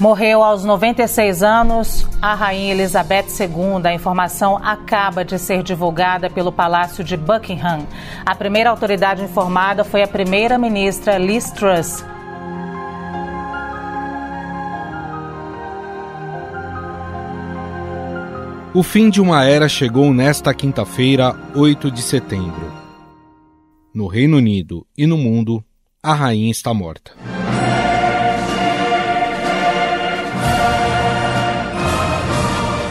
Morreu aos 96 anos a Rainha Elizabeth II. A informação acaba de ser divulgada pelo Palácio de Buckingham. A primeira autoridade informada foi a primeira-ministra Liz Truss. O fim de uma era chegou nesta quinta-feira, 8 de setembro. No Reino Unido e no mundo, a rainha está morta.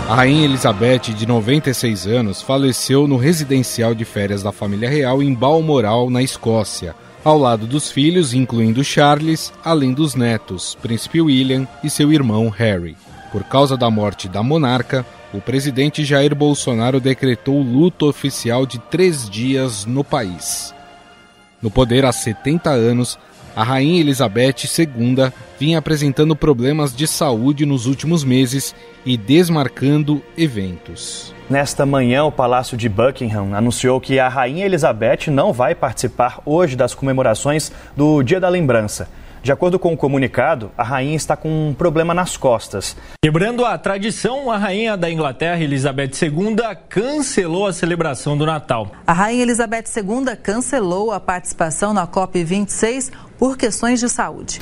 A Rainha Elizabeth, de 96 anos, faleceu no residencial de férias da família real em Balmoral, na Escócia, ao lado dos filhos, incluindo Charles, além dos netos, Príncipe William e seu irmão Harry. Por causa da morte da monarca, o presidente Jair Bolsonaro decretou luto oficial de 3 dias no país. No poder há 70 anos, a Rainha Elizabeth II vinha apresentando problemas de saúde nos últimos meses e desmarcando eventos. Nesta manhã, o Palácio de Buckingham anunciou que a Rainha Elizabeth não vai participar hoje das comemorações do Dia da Lembrança. De acordo com o comunicado, a rainha está com um problema nas costas. Quebrando a tradição, a rainha da Inglaterra, Elizabeth II, cancelou a celebração do Natal. A rainha Elizabeth II cancelou a participação na COP26 por questões de saúde.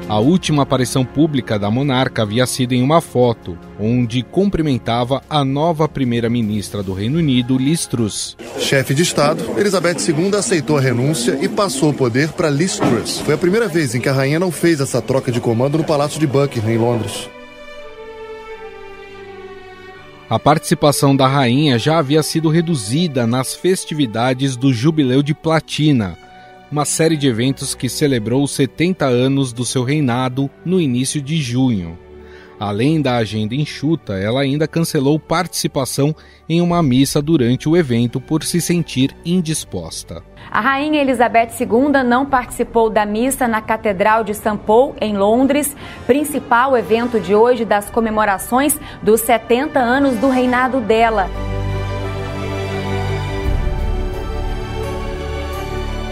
A última aparição pública da monarca havia sido em uma foto, onde cumprimentava a nova primeira-ministra do Reino Unido, Liz Truss. Chefe de Estado, Elizabeth II aceitou a renúncia e passou o poder para Liz Truss. Foi a primeira vez em que a rainha não fez essa troca de comando no Palácio de Buckingham, em Londres. A participação da rainha já havia sido reduzida nas festividades do Jubileu de Platina, uma série de eventos que celebrou os 70 anos do seu reinado no início de junho. Além da agenda enxuta, ela ainda cancelou participação em uma missa durante o evento por se sentir indisposta. A Rainha Elizabeth II não participou da missa na Catedral de St. Paul, em Londres, principal evento de hoje das comemorações dos 70 anos do reinado dela.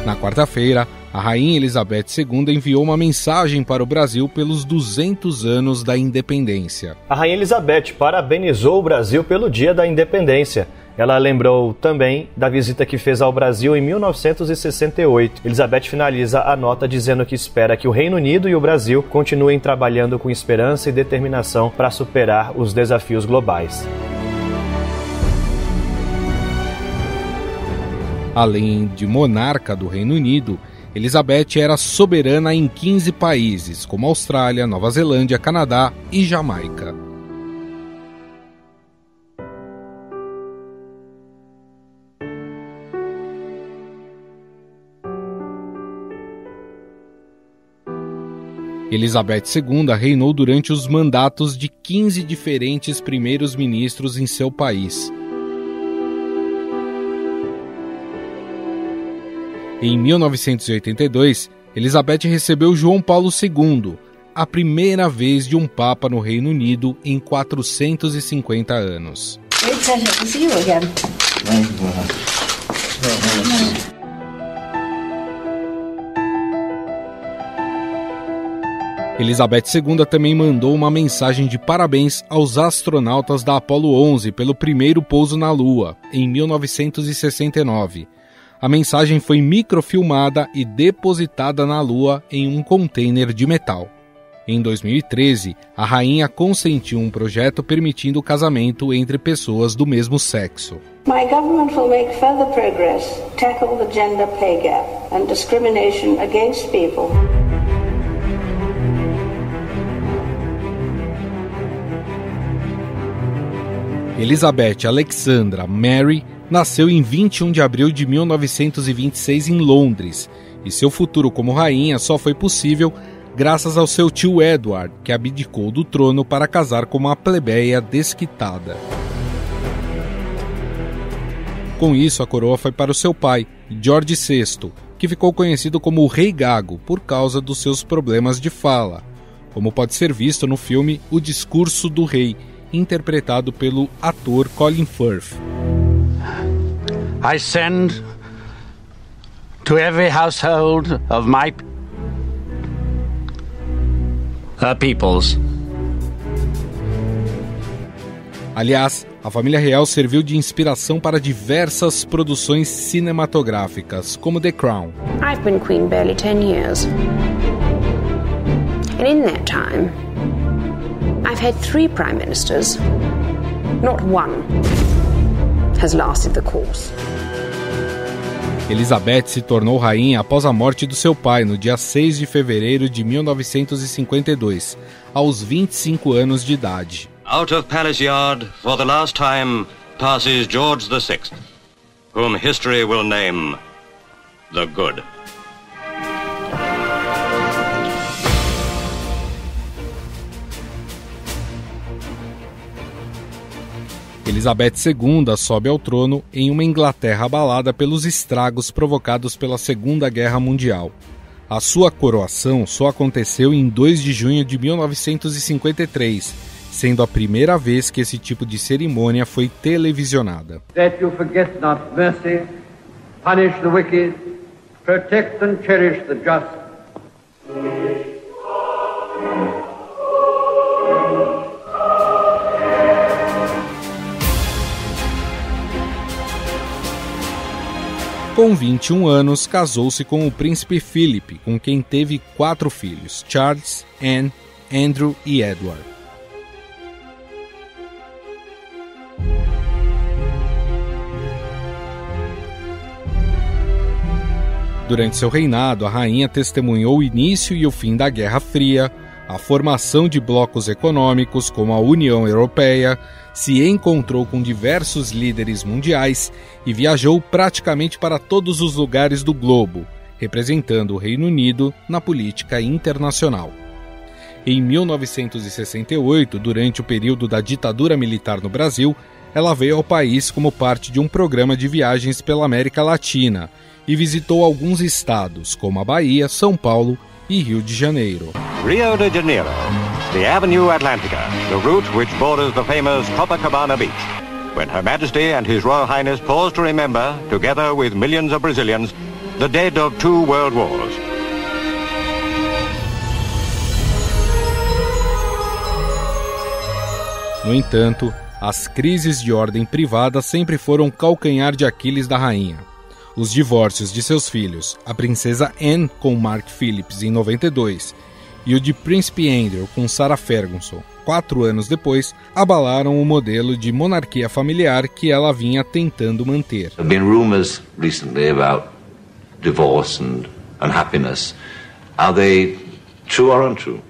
Na quarta-feira, a Rainha Elizabeth II enviou uma mensagem para o Brasil pelos 200 anos da independência. A Rainha Elizabeth parabenizou o Brasil pelo Dia da Independência. Ela lembrou também da visita que fez ao Brasil em 1968. Elizabeth finaliza a nota dizendo que espera que o Reino Unido e o Brasil continuem trabalhando com esperança e determinação para superar os desafios globais. Além de monarca do Reino Unido, Elizabeth era soberana em 15 países, como Austrália, Nova Zelândia, Canadá e Jamaica. Elizabeth II reinou durante os mandatos de 15 diferentes primeiros ministros em seu país. Em 1982, Elizabeth recebeu João Paulo II, a primeira vez de um Papa no Reino Unido em 450 anos. Elizabeth II também mandou uma mensagem de parabéns aos astronautas da Apollo 11 pelo primeiro pouso na Lua, em 1969. A mensagem foi microfilmada e depositada na Lua em um container de metal. Em 2013, a rainha consentiu um projeto permitindo o casamento entre pessoas do mesmo sexo. My government will make further progress, tackle the gender pay gap and discrimination against people. Elizabeth Alexandra Mary nasceu em 21 de abril de 1926 em Londres, e seu futuro como rainha só foi possível graças ao seu tio Edward, que abdicou do trono para casar com uma plebeia desquitada. Com isso, a coroa foi para o seu pai, George VI, que ficou conhecido como o Rei Gago por causa dos seus problemas de fala, como pode ser visto no filme O Discurso do Rei, interpretado pelo ator Colin Firth. I send to every household of my peoples. Aliás, a família real serviu de inspiração para diversas produções cinematográficas, como The Crown. I've been queen barely 10 years. And in that time, I've had 3 prime ministers. Not one has lasted the course. Elizabeth se tornou rainha após a morte do seu pai no dia 6 de fevereiro de 1952, aos 25 anos de idade. Out of Palace Yard, for the last time, passes George VI, whom history will name the Good. Elizabeth II sobe ao trono em uma Inglaterra abalada pelos estragos provocados pela Segunda Guerra Mundial. A sua coroação só aconteceu em 2 de junho de 1953, sendo a primeira vez que esse tipo de cerimônia foi televisionada. That you forget not mercy, punish the wicked, protect and cherish the just. Com 21 anos, casou-se com o príncipe Philip, com quem teve 4 filhos, Charles, Anne, Andrew e Edward. Durante seu reinado, a rainha testemunhou o início e o fim da Guerra Fria, a formação de blocos econômicos como a União Europeia, se encontrou com diversos líderes mundiais e viajou praticamente para todos os lugares do globo, representando o Reino Unido na política internacional. Em 1968, durante o período da ditadura militar no Brasil, ela veio ao país como parte de um programa de viagens pela América Latina e visitou alguns estados, como a Bahia, São Paulo e Rio de Janeiro. Rio de Janeiro, the Avenue Atlantica, the route which borders the famous Copacabana Beach. When Her Majesty and His Royal Highness paused to remember, together with millions of Brazilians, the dead of 2 world wars. No entanto, as crises de ordem privada sempre foram calcanhar de Aquiles da rainha. Os divórcios de seus filhos, a princesa Anne com Mark Phillips em 92 e o de príncipe Andrew com Sarah Ferguson, 4 anos depois, abalaram o modelo de monarquia familiar que ela vinha tentando manter. There have been rumors recently about divorce and unhappiness. Are they true or untrue?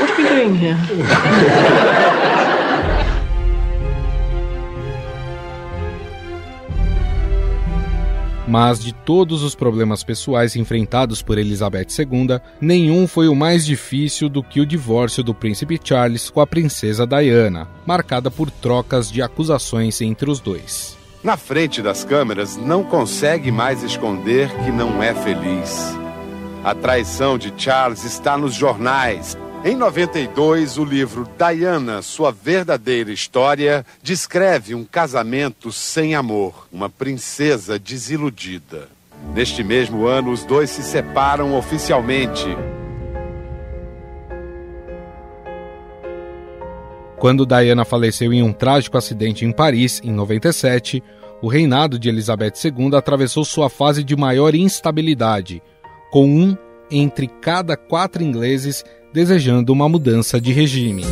What are we doing here? Mas de todos os problemas pessoais enfrentados por Elizabeth II, nenhum foi o mais difícil do que o divórcio do príncipe Charles com a princesa Diana, marcada por trocas de acusações entre os dois. Na frente das câmeras, não consegue mais esconder que não é feliz. A traição de Charles está nos jornais. Em 92, o livro Diana, Sua Verdadeira História, descreve um casamento sem amor, uma princesa desiludida. Neste mesmo ano, os dois se separam oficialmente. Quando Diana faleceu em um trágico acidente em Paris, em 97, o reinado de Elizabeth II atravessou sua fase de maior instabilidade, com um entre cada 4 ingleses desejando uma mudança de regime.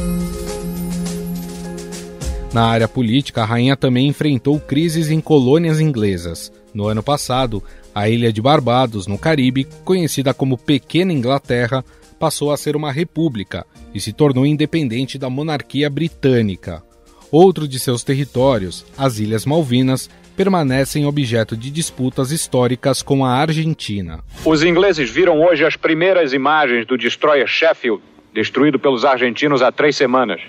Na área política, a rainha também enfrentou crises em colônias inglesas. No ano passado, a ilha de Barbados, no Caribe, conhecida como Pequena Inglaterra, passou a ser uma república e se tornou independente da monarquia britânica. Outro de seus territórios, as Ilhas Malvinas, permanecem objeto de disputas históricas com a Argentina. Os ingleses viram hoje as primeiras imagens do destroyer Sheffield, destruído pelos argentinos há 3 semanas.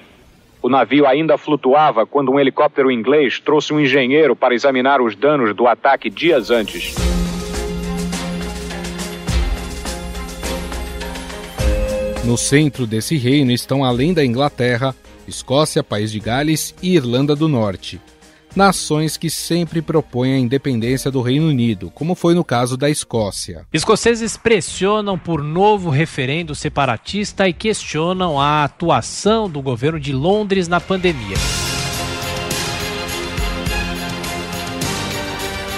O navio ainda flutuava quando um helicóptero inglês trouxe um engenheiro para examinar os danos do ataque dias antes. No centro desse reino estão, além da Inglaterra, Escócia, País de Gales e Irlanda do Norte. nações que sempre propõem a independência do Reino Unido, como foi no caso da Escócia. Escoceses pressionam por novo referendo separatista e questionam a atuação do governo de Londres na pandemia.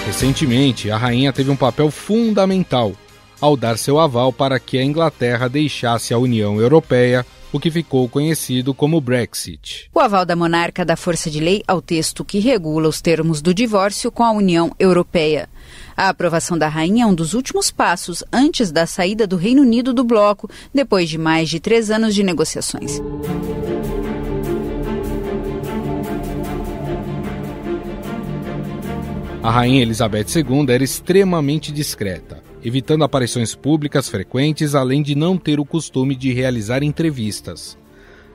Recentemente, a rainha teve um papel fundamental ao dar seu aval para que a Inglaterra deixasse a União Europeia, o que ficou conhecido como Brexit. O aval da monarca dá força de lei ao texto que regula os termos do divórcio com a União Europeia. A aprovação da rainha é um dos últimos passos antes da saída do Reino Unido do bloco, depois de mais de 3 anos de negociações. A rainha Elizabeth II era extremamente discreta, evitando aparições públicas frequentes, além de não ter o costume de realizar entrevistas.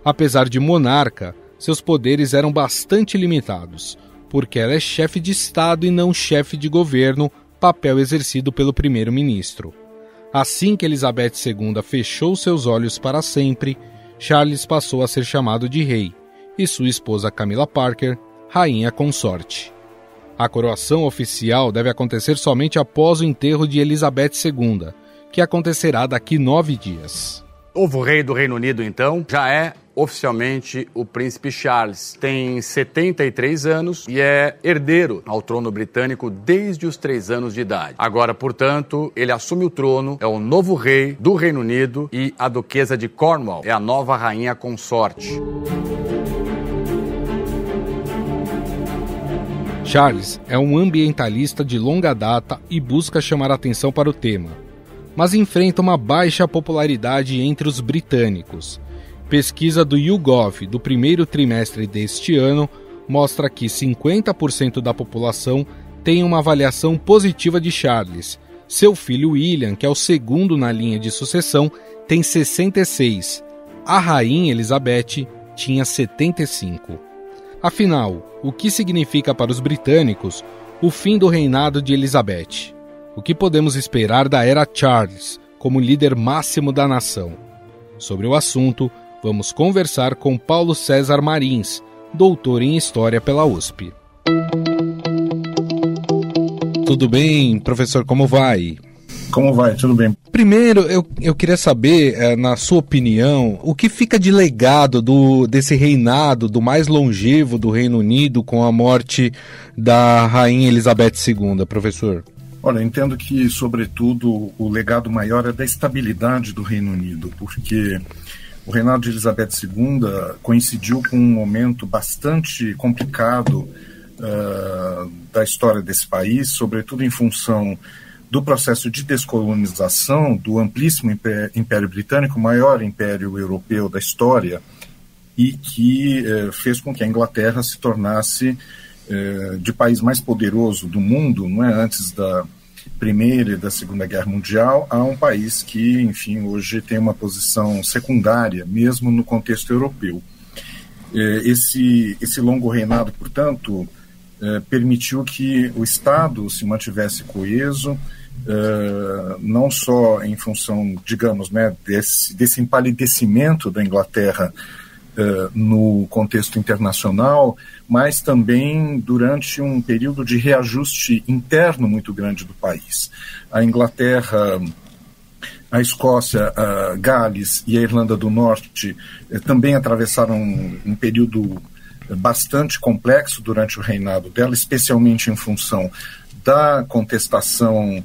Apesar de monarca, seus poderes eram bastante limitados, porque ela é chefe de Estado e não chefe de governo, papel exercido pelo primeiro-ministro. Assim que Elizabeth II fechou seus olhos para sempre, Charles passou a ser chamado de rei, e sua esposa Camilla Parker, rainha consorte. A coroação oficial deve acontecer somente após o enterro de Elizabeth II, que acontecerá daqui 9 dias. O novo rei do Reino Unido, então, já é oficialmente o príncipe Charles. Tem 73 anos e é herdeiro ao trono britânico desde os 3 anos de idade. Agora, portanto, ele assume o trono, é o novo rei do Reino Unido e a duquesa de Cornwall é a nova rainha consorte. Charles é um ambientalista de longa data e busca chamar atenção para o tema, mas enfrenta uma baixa popularidade entre os britânicos. Pesquisa do YouGov do primeiro trimestre deste ano mostra que 50% da população tem uma avaliação positiva de Charles. Seu filho William, que é o segundo na linha de sucessão, tem 66. A rainha Elizabeth tinha 75. Afinal, o que significa para os britânicos o fim do reinado de Elizabeth? O que podemos esperar da era Charles como líder máximo da nação? Sobre o assunto, vamos conversar com Paulo César Marins, doutor em História pela USP. Tudo bem, professor? Como vai? Como vai? Tudo bem. Primeiro, eu queria saber, na sua opinião, o que fica de legado desse reinado, do mais longevo do Reino Unido, com a morte da rainha Elizabeth II, professor? Olha, eu entendo que, sobretudo, o legado maior é da estabilidade do Reino Unido, porque o reinado de Elizabeth II coincidiu com um momento bastante complicado da história desse país, sobretudo em função do processo de descolonização do amplíssimo Império Britânico, o maior império europeu da história, e que fez com que a Inglaterra se tornasse de país mais poderoso do mundo, não é, antes da Primeira e da Segunda Guerra Mundial, a um país que, enfim, hoje tem uma posição secundária, mesmo no contexto europeu. Esse longo reinado, portanto, permitiu que o Estado se mantivesse coeso, não só em função, digamos, né, desse empalidecimento da Inglaterra no contexto internacional, mas também durante um período de reajuste interno muito grande do país. A Inglaterra, a Escócia, a Gales e a Irlanda do Norte também atravessaram um período bastante complexo durante o reinado dela, especialmente em função da contestação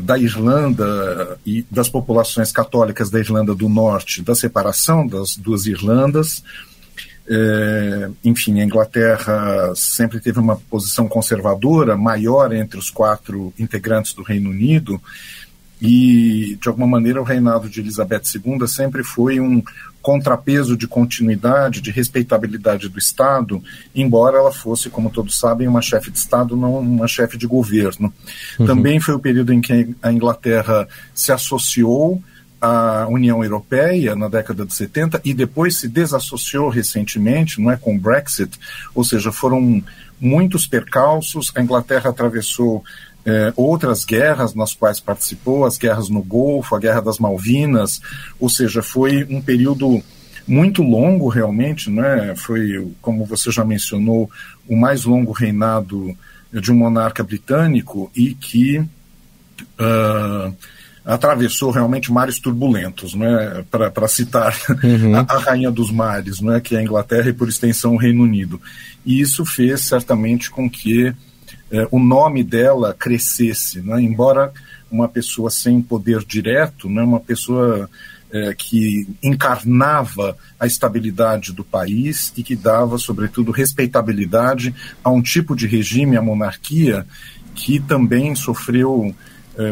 da Irlanda e das populações católicas da Irlanda do Norte, da separação das duas Irlandas. Enfim, a Inglaterra sempre teve uma posição conservadora maior entre os 4 integrantes do Reino Unido e, de alguma maneira, o reinado de Elizabeth II sempre foi um contrapeso de continuidade, de respeitabilidade do Estado, embora ela fosse, como todos sabem, uma chefe de Estado, não uma chefe de governo. Também foi o período em que a Inglaterra se associou à União Europeia na década de 70 e depois se desassociou recentemente, não é, com o Brexit, ou seja, foram muitos percalços. A Inglaterra atravessou outras guerras nas quais participou, as guerras no Golfo, a Guerra das Malvinas, ou seja, foi um período muito longo realmente, né? Foi, como você já mencionou, o mais longo reinado de um monarca britânico e que atravessou realmente mares turbulentos, né? Para citar a rainha dos mares, né? Que é a Inglaterra e por extensão o Reino Unido. E isso fez certamente com que o nome dela crescesse, né? Embora uma pessoa sem poder direto, né? Uma pessoa que encarnava a estabilidade do país e que dava, sobretudo, respeitabilidade a um tipo de regime, a monarquia, que também sofreu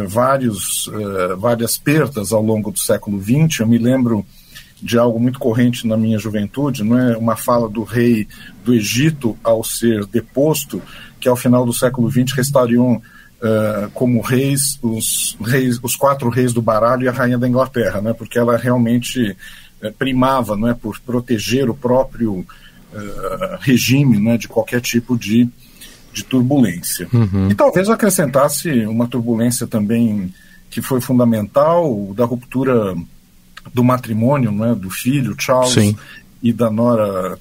várias perdas ao longo do século XX. Eu me lembro de algo muito corrente na minha juventude, não é? Uma fala do rei do Egito ao ser deposto, que ao final do século XX restariam como reis os 4 reis do baralho e a rainha da Inglaterra, né? Porque ela realmente primava, não é, por proteger o próprio regime, né, de qualquer tipo de turbulência. E talvez acrescentasse uma turbulência também que foi fundamental, da ruptura do matrimônio, né, do filho Charles Sim. e da nora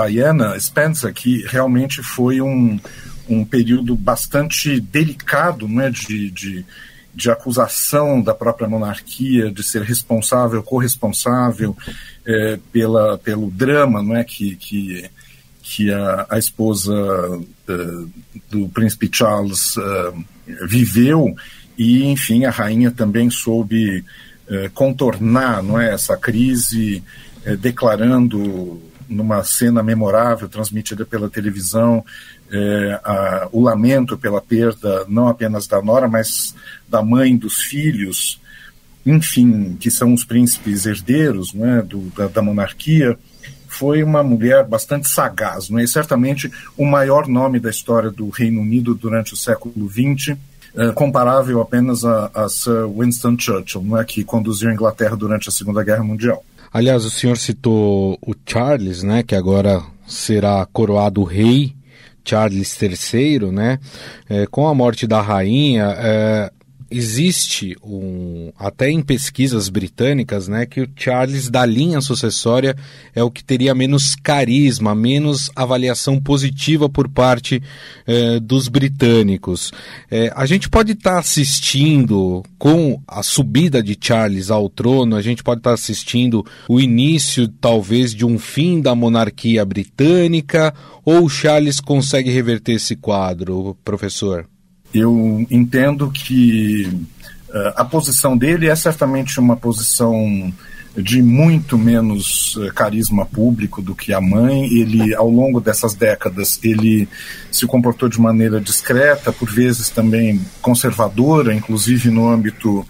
Diana Spencer, que realmente foi um período bastante delicado, né, de acusação da própria monarquia de ser responsável, corresponsável pelo drama, não é, que a esposa do príncipe Charles viveu, e, enfim, a rainha também soube contornar, não é, essa crise, declarando numa cena memorável transmitida pela televisão o lamento pela perda não apenas da nora, mas da mãe, dos filhos, enfim, que são os príncipes herdeiros, né, da monarquia. Foi uma mulher bastante sagaz, não é? E certamente o maior nome da história do Reino Unido durante o século XX, comparável apenas a Sir Winston Churchill, não é, que conduziu a Inglaterra durante a Segunda Guerra Mundial. Aliás, o senhor citou o Charles, né, que agora será coroado rei, Charles III, né? Com a morte da rainha, existe até em pesquisas britânicas, né, que o Charles da linha sucessória é o que teria menos carisma, menos avaliação positiva por parte dos britânicos. A gente pode estar assistindo, com a subida de Charles ao trono, a gente pode estar assistindo o início talvez de um fim da monarquia britânica, ou o Charles consegue reverter esse quadro, professor? Eu entendo que a posição dele é certamente uma posição de muito menos carisma público do que a mãe. Ele, ao longo dessas décadas, ele se comportou de maneira discreta, por vezes também conservadora, inclusive no âmbito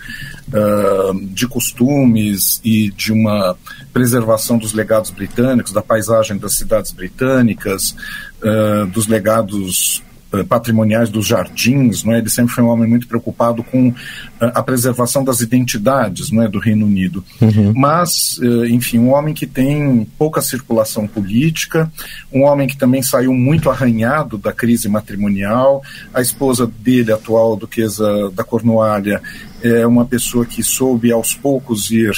de costumes e de uma preservação dos legados britânicos, da paisagem das cidades britânicas, dos legados patrimoniais dos jardins, não é? Ele sempre foi um homem muito preocupado com a preservação das identidades, não é, do Reino Unido. Mas, enfim, um homem que tem pouca circulação política, um homem que também saiu muito arranhado da crise matrimonial. A esposa dele, atual, a duquesa da Cornualha, é uma pessoa que soube aos poucos ir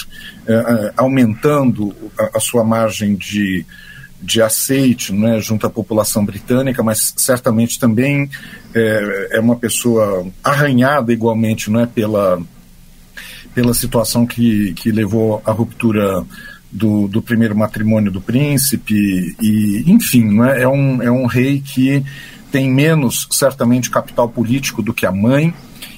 aumentando a sua margem de aceite, né, junto à população britânica, mas certamente também é uma pessoa arranhada igualmente, né, pela situação que levou à ruptura do primeiro matrimônio do príncipe, e, enfim, né, é um rei que tem menos, certamente, capital político do que a mãe,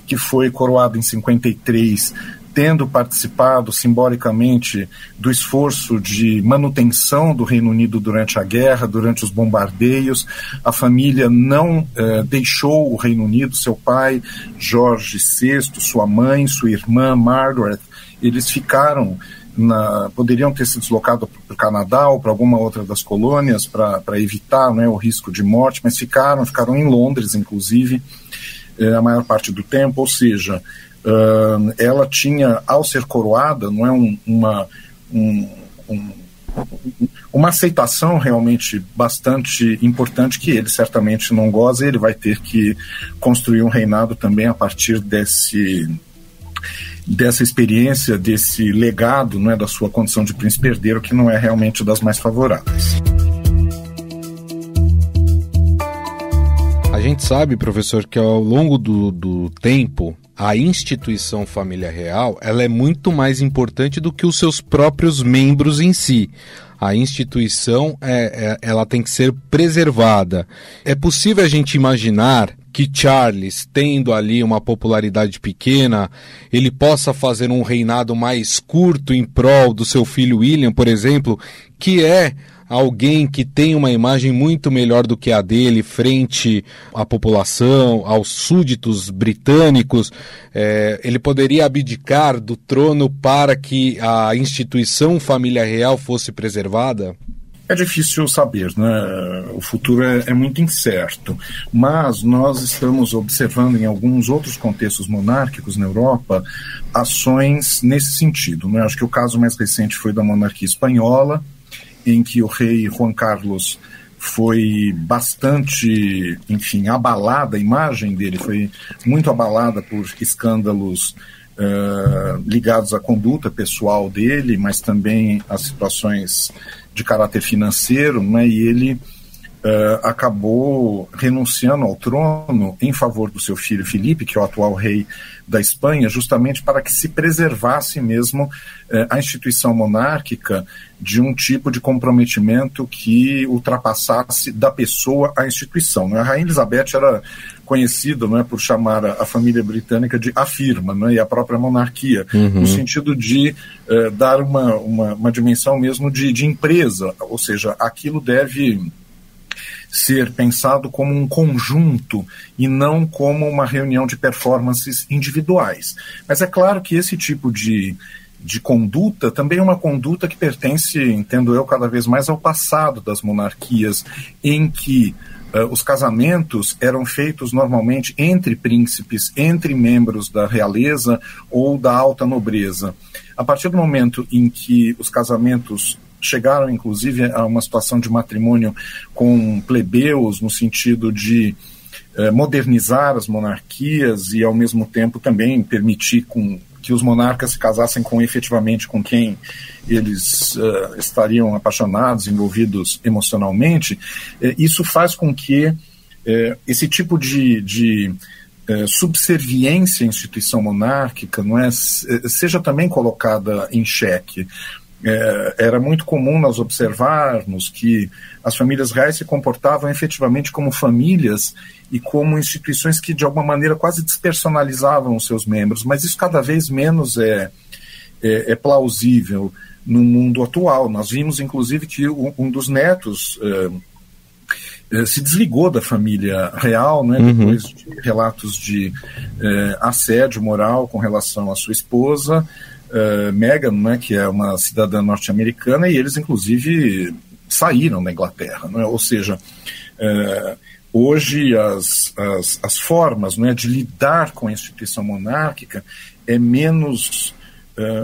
que foi coroada em 53, tendo participado simbolicamente do esforço de manutenção do Reino Unido durante a guerra, durante os bombardeios. A família não deixou o Reino Unido. Seu pai, Jorge VI, sua mãe, sua irmã, Margaret, eles ficaram, poderiam ter se deslocado para o Canadá ou para alguma outra das colônias para evitar, né, o risco de morte, mas ficaram em Londres, inclusive, a maior parte do tempo. Ou seja, ela tinha, ao ser coroada, não é, uma aceitação realmente bastante importante, que ele certamente não goza, e ele vai ter que construir um reinado também a partir desse dessa experiência, desse legado, né, da sua condição de príncipe herdeiro, que não é realmente das mais favoráveis. A gente sabe, professor, que ao longo do tempo, a instituição família real, ela é muito mais importante do que os seus próprios membros em si. A instituição, ela tem que ser preservada. É possível a gente imaginar que Charles, tendo ali uma popularidade pequena, ele possa fazer um reinado mais curto em prol do seu filho William, por exemplo, que é alguém que tem uma imagem muito melhor do que a dele frente à população, aos súditos britânicos. Ele poderia abdicar do trono para que a instituição família real fosse preservada? É difícil saber, né? O futuro é muito incerto, mas nós estamos observando em alguns outros contextos monárquicos na Europa ações nesse sentido, né? Acho que o caso mais recente foi da monarquia espanhola, em que o rei Juan Carlos foi bastante, enfim, abalada, a imagem dele foi muito abalada por escândalos ligados à conduta pessoal dele, mas também a situações de caráter financeiro, né? E ele acabou renunciando ao trono em favor do seu filho Felipe, que é o atual rei da Espanha, justamente para que se preservasse mesmo a instituição monárquica de um tipo de comprometimento que ultrapassasse da pessoa à instituição, né? A Rainha Elizabeth era conhecida, né, por chamar a família britânica de a firma, né, e a própria monarquia, no sentido de dar uma dimensão mesmo de empresa, ou seja, aquilo deve ser pensado como um conjunto e não como uma reunião de performances individuais. Mas é claro que esse tipo de conduta também é uma conduta que pertence, entendo eu, cada vez mais ao passado das monarquias, em que os casamentos eram feitos normalmente entre príncipes, entre membros da realeza ou da alta nobreza. A partir do momento em que os casamentos chegaram, inclusive, a uma situação de matrimônio com plebeus, no sentido de modernizar as monarquias e, ao mesmo tempo, também permitir que os monarcas se casassem efetivamente com quem eles estariam apaixonados, envolvidos emocionalmente. Isso faz com que esse tipo de subserviência à instituição monárquica, não é, seja também colocada em xeque. Era muito comum nós observarmos que as famílias reais se comportavam efetivamente como famílias e como instituições que de alguma maneira quase despersonalizavam os seus membros, mas isso cada vez menos é plausível no mundo atual. Nós vimos inclusive que um dos netos se desligou da família real, né, depois de relatos de assédio moral com relação à sua esposa, Meghan, né, que é uma cidadã norte-americana, e eles inclusive saíram da Inglaterra, né? Ou seja, hoje as formas, né, de lidar com a instituição monárquica é menos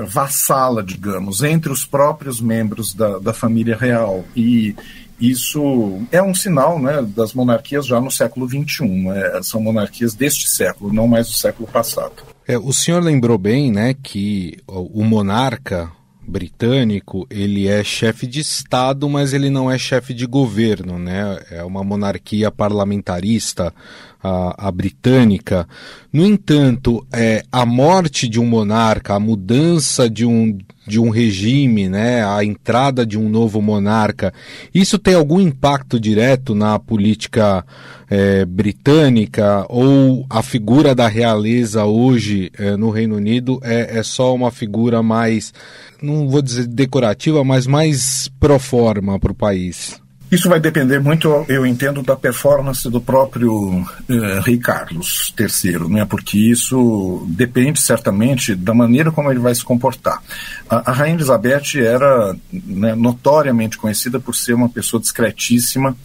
vassala, digamos, entre os próprios membros da família real, e isso é um sinal, né, das monarquias já no século XXI, né? São monarquias deste século, não mais do século passado. O senhor lembrou bem, né, que o monarca britânico, ele é chefe de Estado, mas ele não é chefe de governo, né? É uma monarquia parlamentarista, a britânica. No entanto, a morte de um monarca, a mudança de um regime, né, a entrada de um novo monarca, isso tem algum impacto direto na política britânica, ou a figura da realeza hoje no Reino Unido é só uma figura mais, não vou dizer decorativa, mas mais pro forma para o país? Isso vai depender muito, eu entendo, da performance do próprio rei Carlos III, né? Porque isso depende certamente da maneira como ele vai se comportar. A Rainha Elizabeth era, né, notoriamente conhecida por ser uma pessoa discretíssima,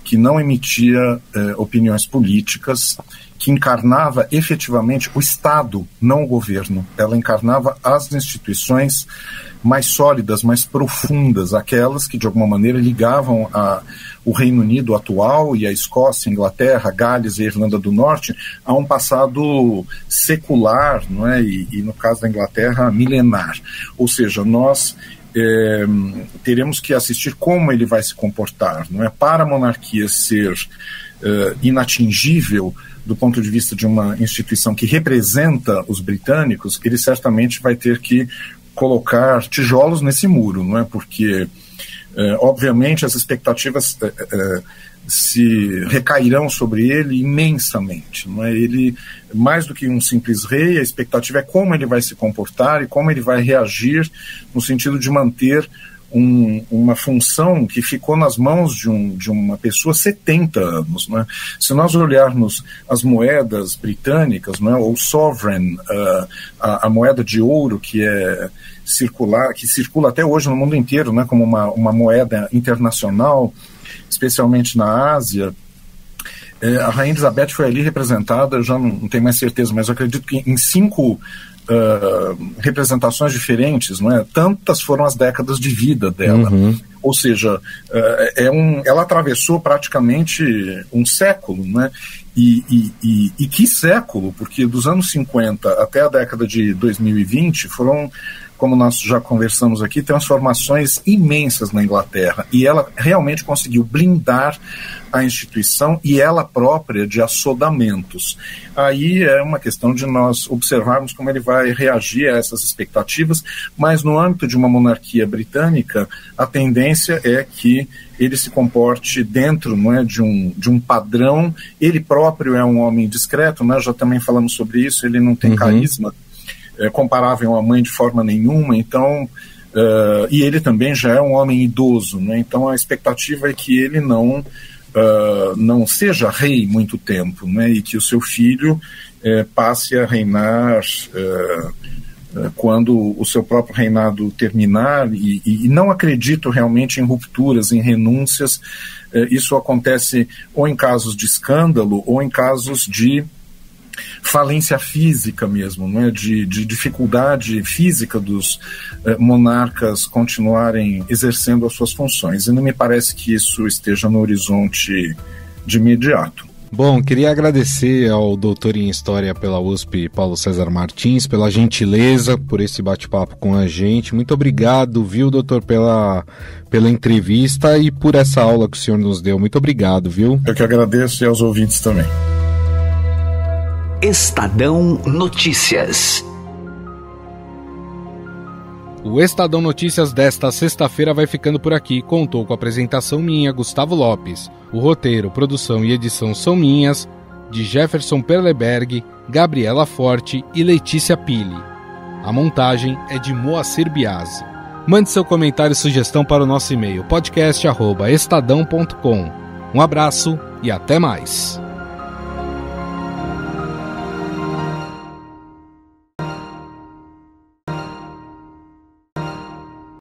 que não emitia opiniões políticas, que encarnava efetivamente o Estado, não o governo. Ela encarnava as instituições mais sólidas, mais profundas, aquelas que de alguma maneira ligavam o Reino Unido atual e a Escócia, Inglaterra, Gales e Irlanda do Norte a um passado secular, não é? E no caso da Inglaterra, milenar. Ou seja, nós teremos que assistir como ele vai se comportar, não é? Para a monarquia ser inatingível do ponto de vista de uma instituição que representa os britânicos, ele certamente vai ter que colocar tijolos nesse muro, não é? Porque, obviamente, as expectativas se recairão sobre ele imensamente, não é? Ele, mais do que um simples rei, a expectativa é como ele vai se comportar e como ele vai reagir no sentido de manter uma função que ficou nas mãos de uma pessoa há 70 anos. Né? Se nós olharmos as moedas britânicas, né, ou sovereign, a moeda de ouro que circula até hoje no mundo inteiro, né, como uma moeda internacional, especialmente na Ásia, a Rainha Elizabeth foi ali representada, eu já não tenho mais certeza, mas eu acredito que em 5 representações diferentes, não é? Tantas foram as décadas de vida dela. Ou seja, ela atravessou praticamente um século, né? E que século, porque dos anos 50 até a década de 2020 foram, como nós já conversamos aqui, transformações imensas na Inglaterra, e ela realmente conseguiu blindar a instituição e ela própria de assodamentos. Aí é uma questão de nós observarmos como ele vai reagir a essas expectativas, mas no âmbito de uma monarquia britânica, a tendência é que ele se comporte dentro, não é, de um padrão. Ele próprio é um homem discreto, né? Já também falamos sobre isso, ele não tem carisma comparável à mãe de forma nenhuma, então, e ele também já é um homem idoso, né? Então a expectativa é que ele não seja rei muito tempo, né? E que o seu filho passe a reinar quando o seu próprio reinado terminar, e não acredito realmente em rupturas, em renúncias. Isso acontece ou em casos de escândalo ou em casos de falência física mesmo, né? de dificuldade física dos monarcas continuarem exercendo as suas funções. E não me parece que isso esteja no horizonte de imediato. Bom, queria agradecer ao doutor em História pela USP, Paulo César Martins, pela gentileza, por esse bate-papo com a gente. Muito obrigado, viu, doutor, pela entrevista e por essa aula que o senhor nos deu. Muito obrigado, viu? Eu que agradeço, e aos ouvintes também. Estadão Notícias. O Estadão Notícias desta sexta-feira vai ficando por aqui. Contou com a apresentação minha, Gustavo Lopes. O roteiro, produção e edição são minhas, de Jefferson Perleberg, Gabriela Forte e Letícia Pili. A montagem é de Moacir Biasi. Mande seu comentário e sugestão para o nosso e-mail podcast@estadão.com. Um abraço e até mais.